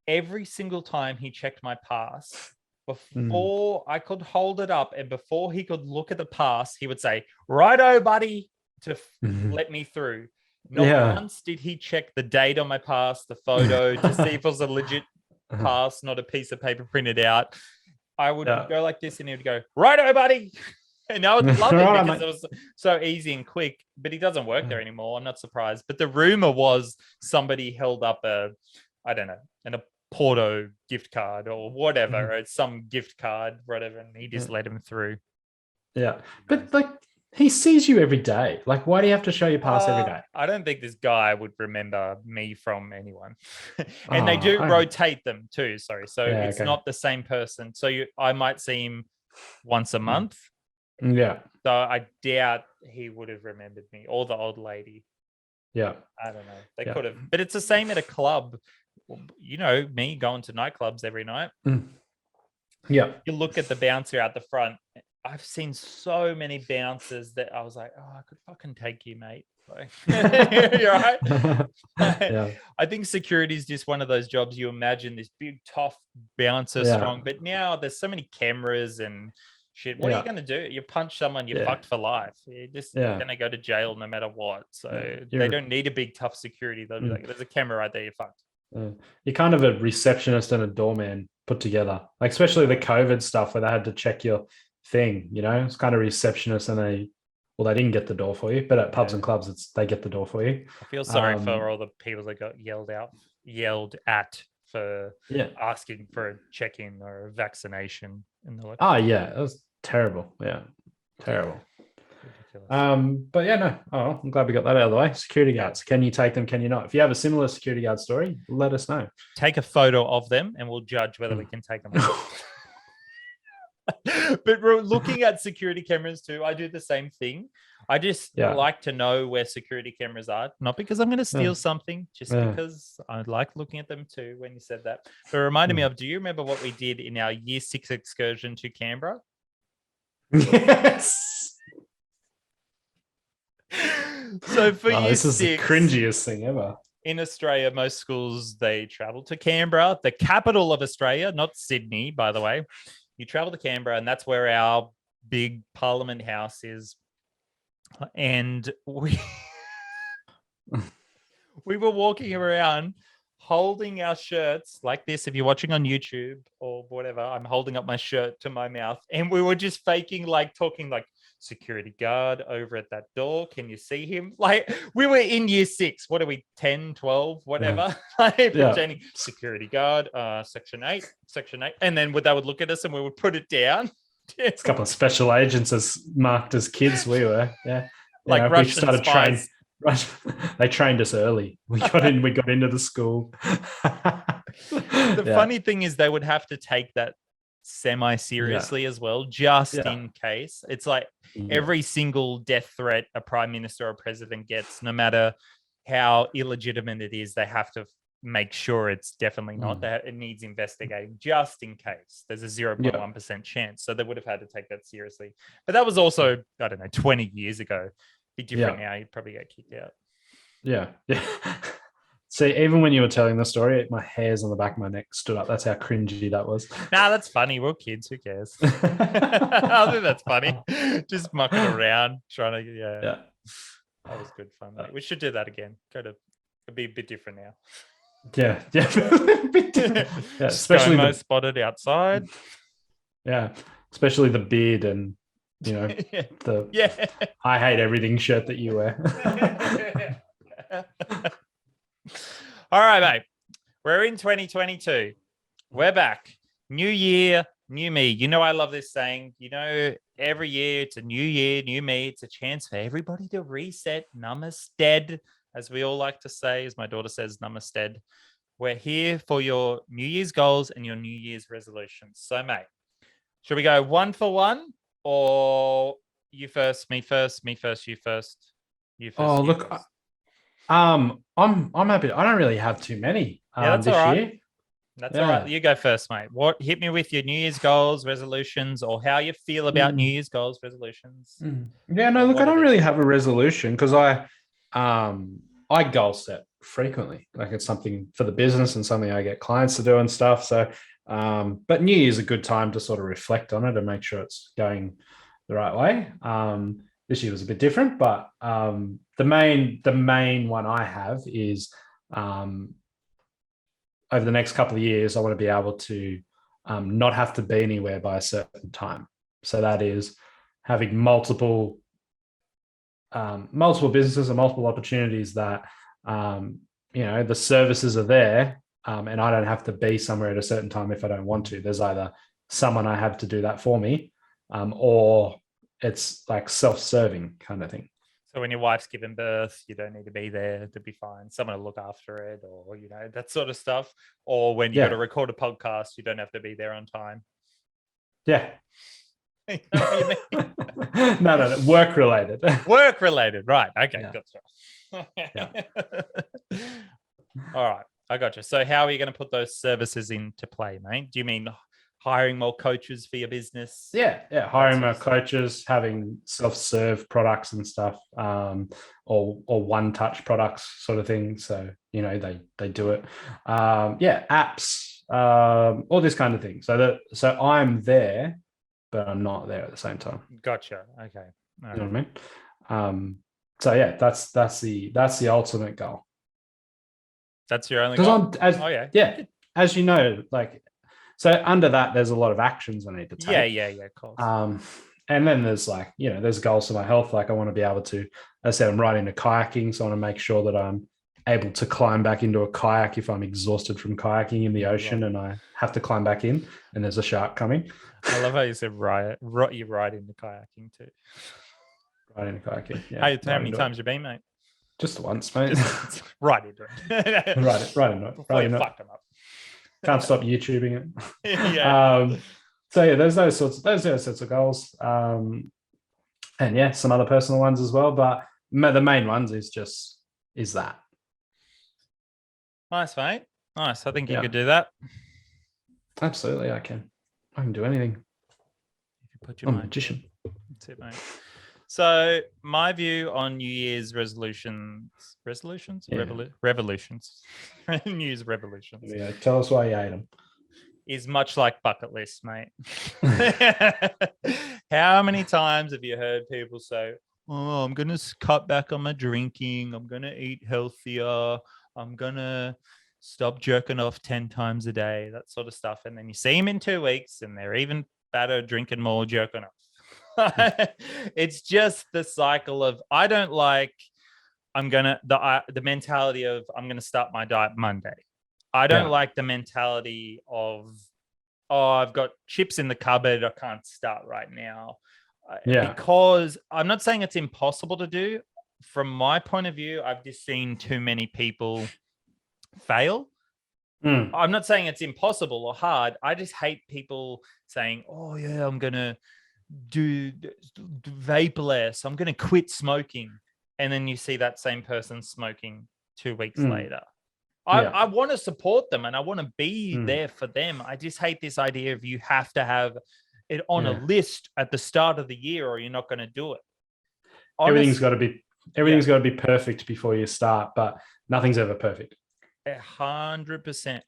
Every single time he checked my pass, before I could hold it up and before he could look at the pass, he would say, righto, buddy, to let me through. Not once did he check the date on my pass, the photo, to see if it was a legit pass, not a piece of paper printed out. I would go like this and he would go, righto, buddy. And I would love it because it was so easy and quick, but he doesn't work there anymore. I'm not surprised. But the rumor was somebody held up an Porto gift card or whatever, or some gift card, whatever, and he just let him through. Yeah. But like, he sees you every day. Like, why do you have to show your pass every day? I don't think this guy would remember me from anyone. And they do rotate them too. Sorry. So it's not the same person. So I might see him once a month. Yeah. So I doubt he would have remembered me or the old lady. Yeah. I don't know. They could have. But it's the same at a club. You know, me going to nightclubs every night. Yeah. You look at the bouncer out the front. I've seen so many bouncers that I was like, oh, I could fucking take you, mate. Like, you're right. I think security is just one of those jobs you imagine this big, tough bouncer, strong. But now there's so many cameras and shit. What are you going to do? You punch someone, you're fucked for life. You're just going to go to jail no matter what. So they don't need a big, tough security. They'll be like, there's a camera right there, you're fucked. You're kind of a receptionist and a doorman put together. Like, especially the COVID stuff where they had to check your thing, it's kind of receptionist and they didn't get the door for you, but at pubs and clubs they get the door for you. I feel sorry for all the people that got yelled at for asking for a check-in or a vaccination, and they're like, it was terrible. Terrible. But yeah, no. Oh, I'm glad we got that out of the way. Security guards. Can you take them? Can you not? If you have a similar security guard story, let us know. Take a photo of them and we'll judge whether we can take them. But looking at security cameras too, I do the same thing. I just like to know where security cameras are, not because I'm going to steal something, just because I like looking at them too when you said that. But it reminded me of, do you remember what we did in our year 6 excursion to Canberra? Yes. So for year this is 6, the cringiest thing ever. In Australia, most schools, they travel to Canberra, the capital of Australia, not Sydney, by the way. You travel to Canberra, and that's where our big Parliament House is. And we were walking around holding our shirts like this. If you're watching on YouTube or whatever, I'm holding up my shirt to my mouth, and we were just faking, like talking like, security guard over at that door. Can you see him? Like, we were in year 6. What are we, 10, 12, whatever? Pretending security guard, section 8. And then they would look at us and we would put it down. It's a couple of special agents as marked as kids we were. Yeah. Like Russian spies. They trained us early. We got into the school. The funny thing is they would have to take that semi-seriously as well, just in case. It's like every single death threat a prime minister or president gets, no matter how illegitimate it is, they have to make sure it's definitely not that it needs investigating, just in case there's a 0.1% chance. So they would have had to take that seriously. But that was also, I don't know, 20 years ago. Be different now. You'd probably get kicked out. Yeah. See, even when you were telling the story, my hairs on the back of my neck stood up. That's how cringy that was. Nah, that's funny. We're kids. Who cares? I think that's funny. Just mucking around, trying to, That was good fun. Mate. We should do that again. It'd be a bit different now. Yeah. A bit different. Yeah, especially spotted outside. Yeah, especially the beard and, the I hate everything shirt that you wear. All right, mate. We're in 2022. We're back. New year, new me. You know I love this saying. Every year it's a new year, new me. It's a chance for everybody to reset. Namaste, as we all like to say, as my daughter says, namaste. We're here for your New Year's goals and your New Year's resolutions. So, mate, should we go one for one, or you first, me first, me first, you first? You first. Oh, look. First. I'm happy. I don't really have too many that's this all right. year. That's all right. You go first, mate. Hit me with your New Year's goals, resolutions, or how you feel about New Year's goals, resolutions. Yeah, no, look, I don't really have a resolution because I goal set frequently. Like, it's something for the business and something I get clients to do and stuff. So, but New Year's is a good time to sort of reflect on it and make sure it's going the right way. This year was a bit different, but the main one I have is over the next couple of years, I want to be able to not have to be anywhere by a certain time. So that is having multiple businesses and multiple opportunities that the services are there, and I don't have to be somewhere at a certain time if I don't want to. There's either someone I have to do that for me, or it's like self-serving kind of thing. So when your wife's given birth, you don't need to be there to be fine. Someone to look after it, or that sort of stuff. Or when you got to record a podcast, you don't have to be there on time. Yeah. You know what you mean? No. Work related. Work related, right? Okay, gotcha. All right, I gotcha. So how are you going to put those services into play, mate? Do you mean hiring more coaches for your business? Yeah. Hiring more coaches, having self-serve products and stuff, or one-touch products sort of thing. So, they do it. Apps, all this kind of thing. So I'm there, but I'm not there at the same time. Gotcha. Okay. You know what I mean? That's the ultimate goal. That's your only goal? As you know, like, so under that, there's a lot of actions I need to take. Yeah, of course. And then there's there's goals for my health. Like, I want to be able to, as I said, I'm right into kayaking. So I want to make sure that I'm able to climb back into a kayak if I'm exhausted from kayaking in the ocean and I have to climb back in and there's a shark coming. I love how you said you're right into kayaking too. Riding a kayak. Yeah. How many times you been, mate? Just once, mate. Right into it. right into it. Before you fucked them up. Can't stop YouTubing it. Yeah. So yeah, there's those sorts of goals. And yeah, some other personal ones as well. But the main ones is that. Nice, mate. Nice. I think you could do that. Absolutely, I can do anything. If you put your mind. Magician. That's it, mate. So my view on New Year's revolutions, Yeah. revolutions, New Year's revolutions. Yeah, tell us why you ate them. Is much like bucket lists, mate. How many times have you heard people say, "Oh, I'm gonna cut back on my drinking. I'm gonna eat healthier. I'm gonna stop jerking off 10 times a day," that sort of stuff. And then you see them in 2 weeks and they're even better, drinking more, jerking off. It's just the cycle of, I don't like, the mentality of, I'm going to start my diet Monday. I don't like the mentality of, oh, I've got chips in the cupboard, I can't start right now. Because I'm not saying it's impossible to do. From my point of view, I've just seen too many people fail. I'm not saying it's impossible or hard. I just hate people saying, "Oh yeah, I'm gonna do vape less. I'm gonna quit smoking," and then you see that same person smoking 2 weeks later. I want to support them and I want to be there for them. I just hate this idea of you have to have it on a list at the start of the year or you're not going to do it. Everything's got to be perfect before you start, but nothing's ever perfect. 100%.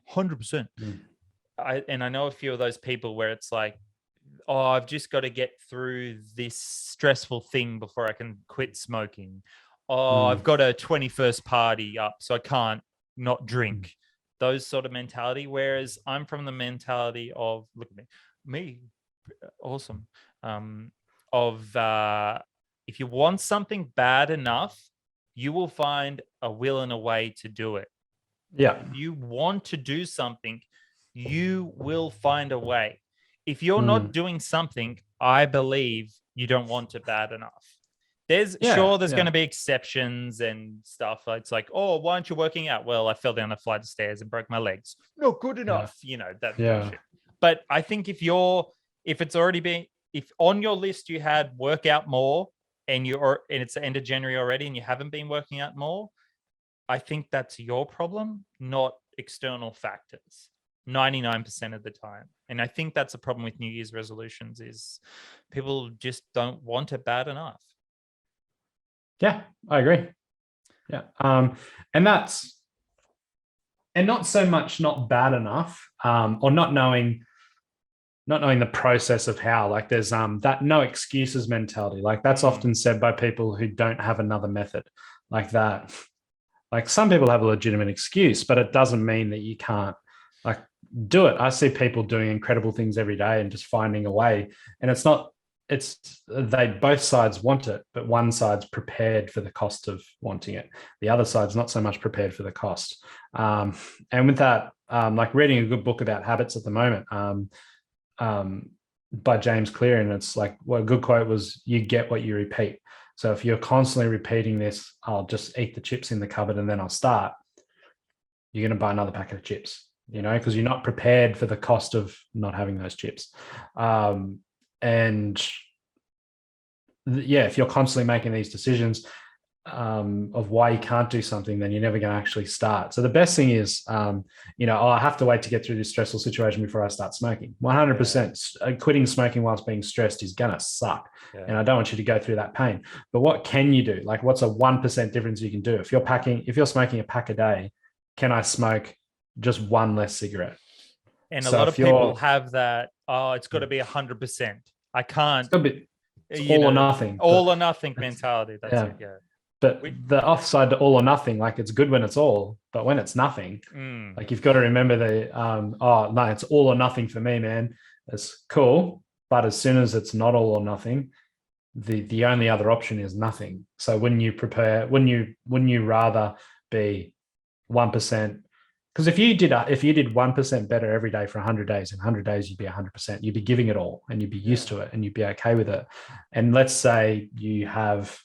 I know a few of those people where it's like, oh, I've just got to get through this stressful thing before I can quit smoking. Oh, I've got a 21st party up, so I can't not drink. Those sort of mentality. Whereas I'm from the mentality of, look at me, awesome. If you want something bad enough, you will find a will and a way to do it. Yeah. If you want to do something, you will find a way. If you're not doing something, I believe you don't want it bad enough. There's going to be exceptions and stuff. It's like, oh, why aren't you working out? Well, I fell down a flight of stairs and broke my legs. Not good enough. You know, that bullshit. But I think if it's already been, if on your list you had work out more and it's the end of January already and you haven't been working out more, I think that's your problem, not external factors, 99% of the time. And I think that's a problem with New Year's resolutions is people just don't want it bad enough. Yeah, I agree. Yeah. And not so much not bad enough, or not knowing the process of how, like there's that no excuses mentality. Like that's often said by people who don't have another method like that. Like some people have a legitimate excuse, but it doesn't mean that you can't like do it. I see people doing incredible things every day and just finding a way. And both sides want it, but one side's prepared for the cost of wanting it. The other side's not so much prepared for the cost. And with that, like reading a good book about habits at the moment, by James Clear, and it's like, well, a good quote was, "You get what you repeat." So if you're constantly repeating this, "I'll just eat the chips in the cupboard and then I'll start," you're going to buy another packet of chips, because you're not prepared for the cost of not having those chips. If you're constantly making these decisions of why you can't do something, then you're never going to actually start. So the best thing is, I have to wait to get through this stressful situation before I start smoking. 100% quitting smoking whilst being stressed is going to suck. Yeah. And I don't want you to go through that pain. But what can you do? Like, what's a 1% difference you can do? If you're smoking a pack a day, can I smoke just one less cigarette? And a lot of people have that, it's got to be 100%. I can't. It's all or nothing. All or nothing mentality. That's it, yeah. But the offside to all or nothing, like it's good when it's all, but when it's nothing, like you've got to remember it's all or nothing for me, man. It's cool. But as soon as it's not all or nothing, the only other option is nothing. So when you rather be 1% Because if you did 1% better every day for 100 days, in 100 days you'd be 100%. You'd be giving it all, and you'd be used to it, and you'd be okay with it. And let's say you have,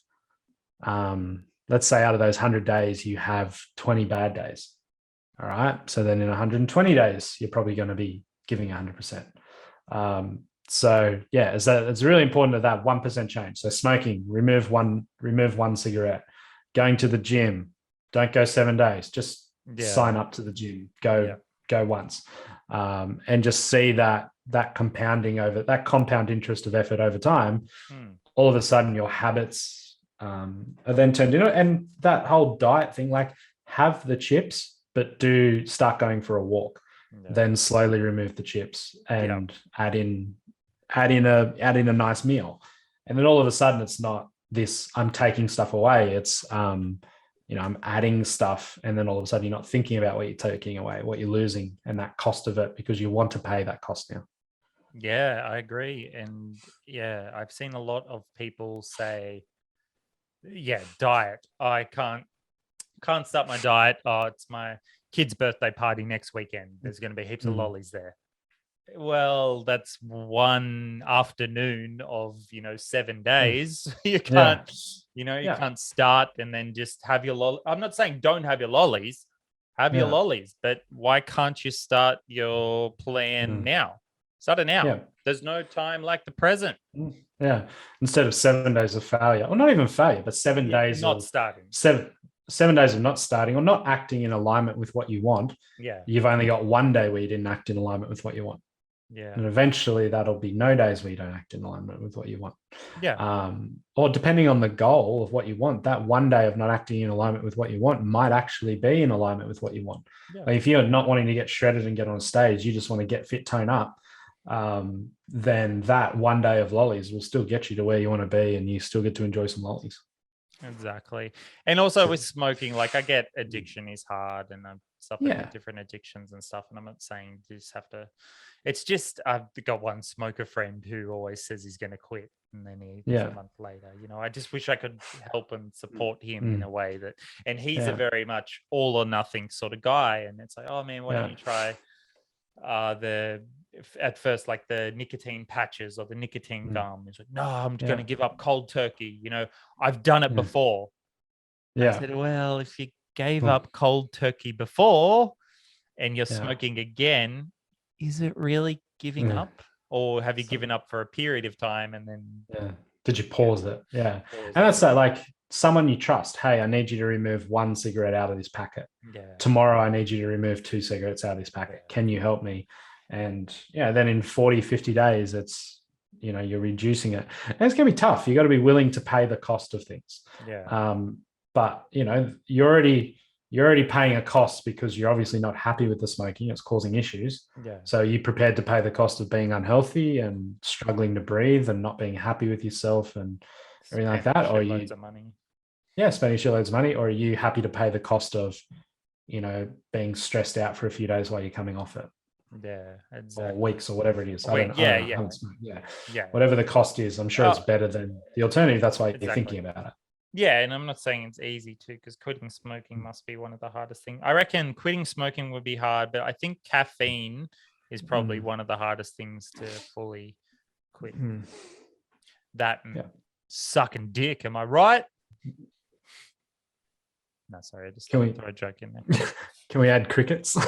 let's say out of those 100 days you have 20 bad days. All right. So then in 120 days you're probably going to be giving 100%. So yeah, it's really important that 1% change. So smoking, remove one cigarette. Going to the gym, don't go 7 days. Just sign up to the gym. Go once, and just see that compound interest of effort over time. All of a sudden, your habits are then turned into. And that whole diet thing, like have the chips, but do start going for a walk. Then slowly remove the chips and add in a nice meal. And then all of a sudden it's not this, I'm taking stuff away. It's, I'm adding stuff. And then all of a sudden you're not thinking about what you're taking away, what you're losing, and that cost of it, because you want to pay that cost now. Yeah, I agree. And yeah, I've seen a lot of people say, diet. I can't start my diet. Oh, it's my kid's birthday party next weekend. There's going to be heaps of lollies there. Well, that's one afternoon of 7 days. You can't, you can't start and then just have your lollies. I'm not saying don't have your lollies, have your lollies, but why can't you start your plan now? Start it now. There's no time like the present. Yeah. Instead of 7 days of failure, or not even failure, but 7 days not starting. 7 days of not starting or not acting in alignment with what you want. You've only got 1 day where you didn't act in alignment with what you want. And eventually that'll be no days where you don't act in alignment with what you want. Or depending on the goal of what you want, that 1 day of not acting in alignment with what you want might actually be in alignment with what you want. Like if you're not wanting to get shredded and get on stage, you just want to get fit, tone up, then that 1 day of lollies will still get you to where you want to be, and you still get to enjoy some lollies. Exactly. And also with smoking, like I get addiction is hard, and I'm suffering with different addictions and stuff. And I'm not saying you just have to, it's just, I've got one smoker friend who always says he's going to quit, and then he's a month later, I just wish I could help and support him in a way that, and he's a very much all or nothing sort of guy. And it's like, oh man, why don't you try at first like the nicotine patches or the nicotine gum. He's like, no, I'm going to give up cold turkey. I've done it before. I said, well, if you gave up cold turkey before and you're smoking again, is it really giving up, or have you given up for a period of time and then did you pause it? And that's that, like someone you trust. Hey, I need you to remove 1 cigarette out of this packet. Tomorrow I need you to remove 2 cigarettes out of this packet. Can you help me? And then in 40, 50 days, it's, you're reducing it. And it's going to be tough. You got to be willing to pay the cost of things. But you're already paying a cost because you're obviously not happy with the smoking. It's causing issues. So you're prepared to pay the cost of being unhealthy and struggling to breathe and not being happy with yourself and everything like that. Or you spending shitloads of money, or are you happy to pay the cost of, being stressed out for a few days while you're coming off it? Or weeks or whatever it is. Whatever the cost is, I'm sure it's better than the alternative. That's why you're thinking about it. And I'm not saying it's easy too, because quitting smoking must be one of the hardest things. I reckon quitting smoking would be hard, but I think caffeine is probably one of the hardest things to fully quit. That and sucking dick, am I right? No, sorry, I just throw a joke in there. Can we add crickets? No,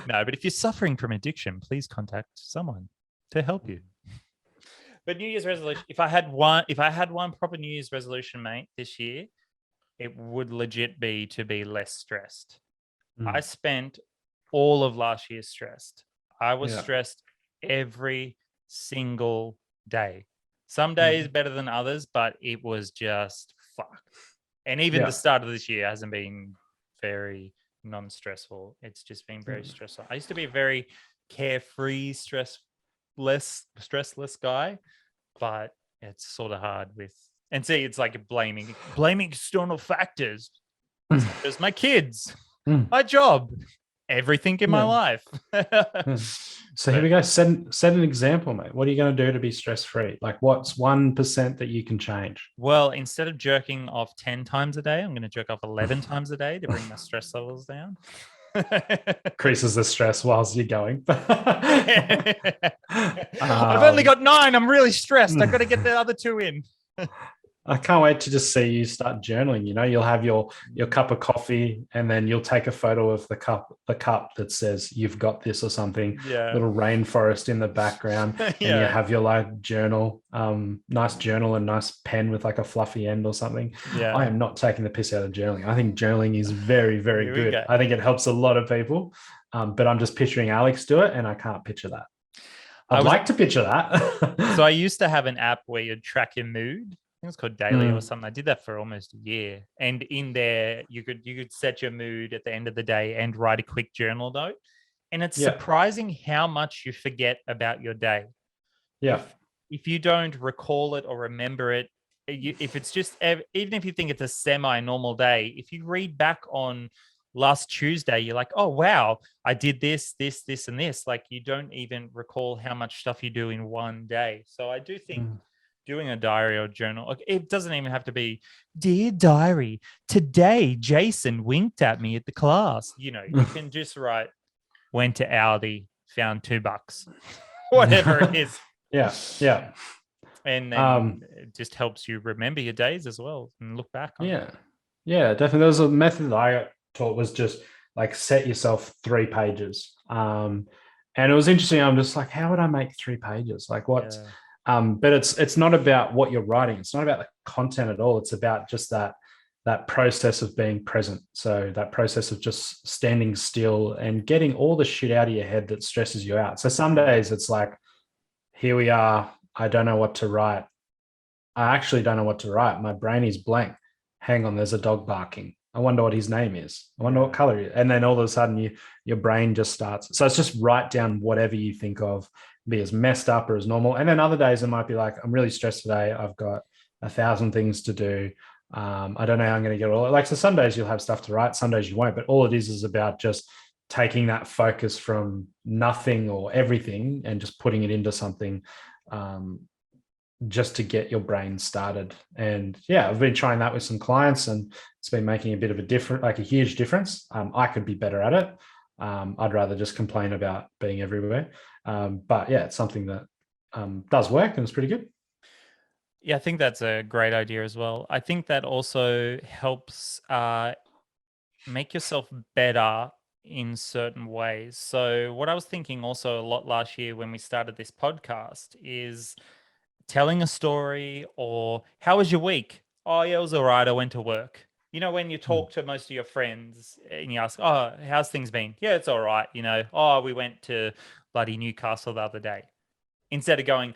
but if you're suffering from addiction, please contact someone to help you. But New Year's resolution, if I had one proper New Year's resolution, mate, this year, it would legit be to be less stressed. I spent all of last year stressed. I was stressed every single day. Some days better than others, but it was just fucked. And even the start of this year hasn't been very non-stressful. It's just been very stressful. I used to be a very carefree, stressless guy, but it's sort of hard with, and see, it's like blaming external factors. There's my kids, my job, everything in my life. So here we go. Set an example, mate. What are you going to do to be stress-free? Like, what's 1% that you can change? Well, instead of jerking off 10 times a day, I'm going to jerk off 11 times a day to bring my stress levels down. Increases the stress whilst you're going. I've only got 9. I'm really stressed. I've got to get the other 2 in. I can't wait to just see you start journaling. You know, you'll have your cup of coffee, and then you'll take a photo of the cup that says "You've got this" or something. Yeah. Little rainforest in the background, and you have your like journal, nice journal and nice pen with like a fluffy end or something. Yeah. I am not taking the piss out of journaling. I think journaling is very, very good. I think it helps a lot of people. But I'm just picturing Alex do it, and I can't picture that. I'd like to picture that. So I used to have an app where you'd track your mood. I think it's called Daily or something. I did that for almost a year. And in there, you could set your mood at the end of the day and write a quick journal note. And it's surprising how much you forget about your day. Yeah. If you don't recall it or remember it, if it's just, even if you think it's a semi-normal day, if you read back on last Tuesday, you're like, oh, wow, I did this, this, this, and this. Like, you don't even recall how much stuff you do in one day. So I do think doing a diary or journal, like, it doesn't even have to be, dear diary, today Jason winked at me at the class. You know, you can just write, went to Aldi, found $2, whatever it is. Yeah. And then it just helps you remember your days as well and look back on it. Yeah, definitely. There was a method that I taught, was just like set yourself 3 pages. And it was interesting. I'm just like, how would I make 3 pages? Like what? Yeah. But it's not about what you're writing. It's not about the content at all. It's about just that process of being present. So that process of just standing still and getting all the shit out of your head that stresses you out. So some days it's like, here we are. I don't know what to write. I actually don't know what to write. My brain is blank. Hang on, there's a dog barking. I wonder what his name is. I wonder what color he is. And then all of a sudden your brain just starts. So it's just write down whatever you think of, be as messed up or as normal. And then other days it might be like, I'm really stressed today. I've got 1,000 things to do. I don't know how I'm going to get all. Like, so some days you'll have stuff to write, some days you won't. But all it is about just taking that focus from nothing or everything and just putting it into something, just to get your brain started. And yeah, I've been trying that with some clients, and it's been making a bit of a huge difference. I could be better at it. I'd rather just complain about being everywhere. But yeah, it's something that does work, and it's pretty good. Yeah, I think that's a great idea as well. I think that also helps make yourself better in certain ways. So what I was thinking also a lot last year when we started this podcast is telling a story, or how was your week? Oh, yeah, it was all right. I went to work. You know, when you talk to most of your friends and you ask, oh, how's things been? Yeah, it's all right. You know, oh, we went to bloody Newcastle the other day. Instead of going,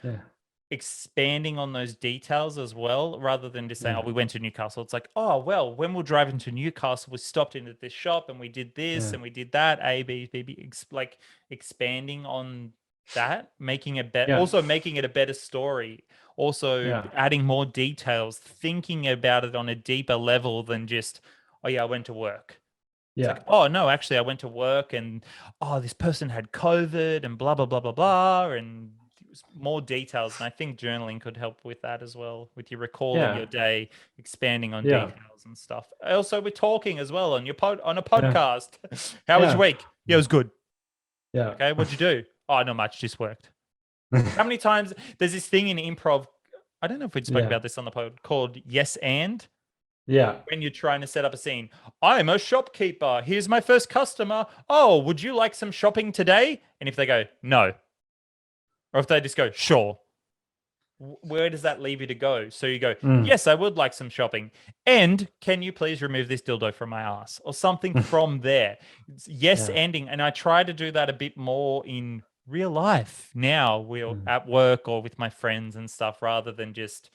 expanding on those details as well, rather than just saying, oh, we went to Newcastle. It's like, oh, well, when we're driving to Newcastle, we stopped into this shop and we did this and we did that, A, B, B, B, like expanding on that, making it better, also making it a better story, also adding more details, thinking about it on a deeper level than just, oh yeah, I went to work. It's like, oh no, actually I went to work and this person had COVID and blah, blah, blah, blah, blah. And more details. And I think journaling could help with that as well, with you recalling your day, expanding on details and stuff. Also, we're talking as well on on a podcast. How was your week? Yeah, it was good. Yeah. Okay, what'd you do? Oh, not much, just worked. How many times there's this thing in improv, I don't know if we spoke about this on the pod, called yes and. Yeah. When you're trying to set up a scene. I'm a shopkeeper. Here's my first customer. Oh, would you like some shopping today? And if they go, no. Or if they just go, sure. Where does that leave you to go? So you go, yes, I would like some shopping. And can you please remove this dildo from my ass? Or something from there. It's ending. And I try to do that a bit more in real life now. We're at work or with my friends and stuff, rather than just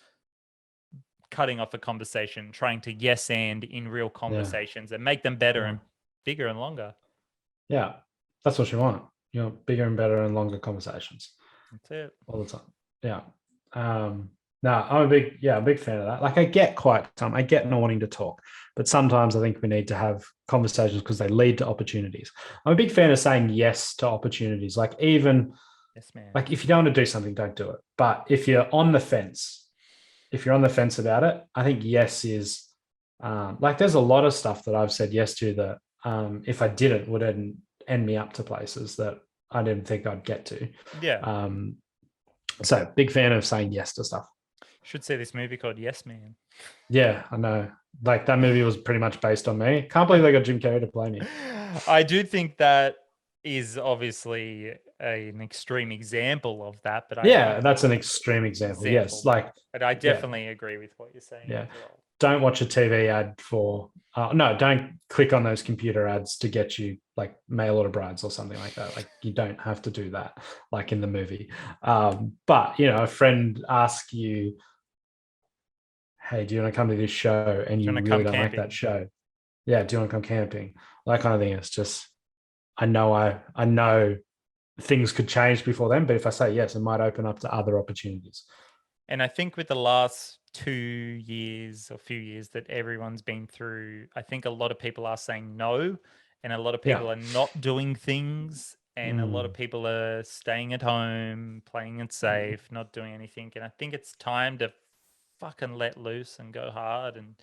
cutting off a conversation, trying to yes and in real conversations and make them better and bigger and longer. Yeah, that's what you want. You know, bigger and better and longer conversations. That's it. All the time. Yeah. No, I'm a big fan of that. Like I get quiet time. I get not wanting to talk, but sometimes I think we need to have conversations because they lead to opportunities. I'm a big fan of saying yes to opportunities. Like even Yes, man. like if you don't want to do something, don't do it. But if you're on the fence, about it, I think yes is like there's a lot of stuff that I've said yes to that if I didn't would end me up to places that I didn't think I'd get to. Yeah. So big fan of saying yes to stuff. Should see this movie called Yes Man. Yeah, I know. Like that movie was pretty much based on me. Can't believe they got Jim Carrey to play me. I do think that is obviously an extreme example of that, but that's an extreme example. Yes, like, but I definitely agree with what you're saying. Yeah, don't watch a TV ad for. No, don't click on those computer ads to get you like mail order brides or something like that. Like you don't have to do that, like in the movie. But a friend asks you, "Hey, do you want to come to this show?" And you really don't like that show. Yeah, do you want to come camping? That kind of thing. It's just, I know things could change before then, but if I say yes, it might open up to other opportunities. And I think with the last 2 years or few years that everyone's been through, I think a lot of people are saying no, and a lot of people are not doing things, and a lot of people are staying at home, playing it safe, not doing anything. And I think it's time to fucking let loose and go hard and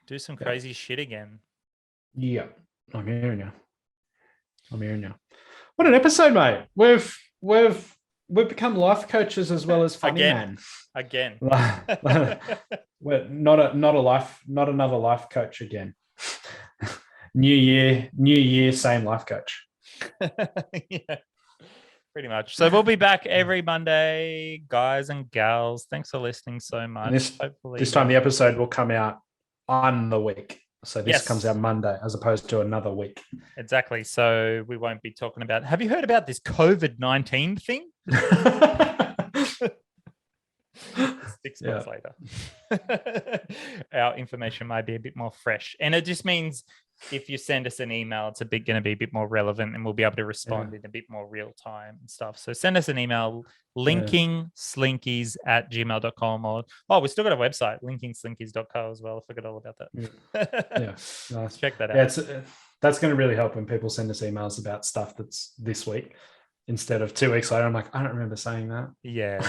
do some crazy shit again. Yeah, I'm hearing you. What an episode, mate. We've become life coaches as well as funny man. Again. We're not another life coach again. New year, same life coach. Yeah, pretty much. So we'll be back every Monday, guys and gals. Thanks for listening so much. Hopefully, this time the episode will come out on the week. So this comes out Monday as opposed to another week. Exactly. So we won't be talking about. Have you heard about this COVID-19 thing? 6 months later, our information might be a bit more fresh, and it just means if you send us an email, it's going to be a bit more relevant, and we'll be able to respond in a bit more real time and stuff. So send us an email, linkingslinkies@gmail.com, or we still got a website, linkingslinkies.co as well. I forgot all about that. Nice. Check that out. That's going to really help when people send us emails about stuff that's this week instead of 2 weeks later. I'm like, I don't remember saying that. Yeah.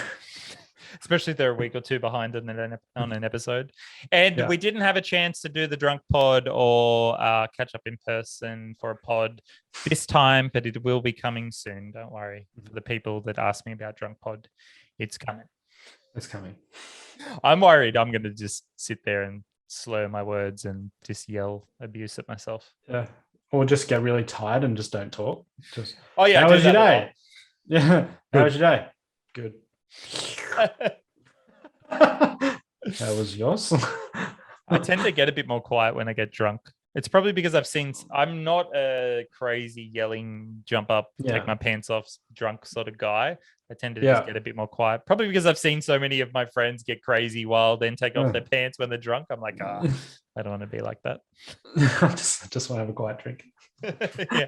Especially if they're a week or two behind on an episode. And we didn't have a chance to do the drunk pod or catch up in person for a pod this time, but it will be coming soon. Don't worry. For the people that asked me about drunk pod, it's coming. It's coming. I'm worried I'm going to just sit there and slur my words and just yell abuse at myself. Yeah. Or just get really tired and just don't talk. Just, how was your day? Yeah. How was your day? Good. How was yours? I tend to get a bit more quiet when I get drunk. It's probably because I'm not a crazy yelling, jump up, take my pants off, drunk sort of guy. I tend to just get a bit more quiet. Probably because I've seen so many of my friends get crazy wild, then take off their pants when they're drunk. I'm like, I don't want to be like that. I just want to have a quiet drink. Yeah.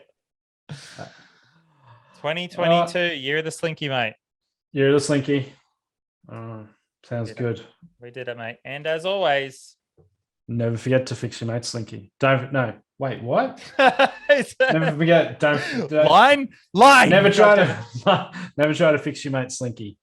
2022, year of the Slinky, mate. Year of the Slinky. Sounds good. We did it, mate. And as always, never forget to fix your mate Slinky. Wait, what? Never forget. Don't line. Never try to fix your mate Slinky.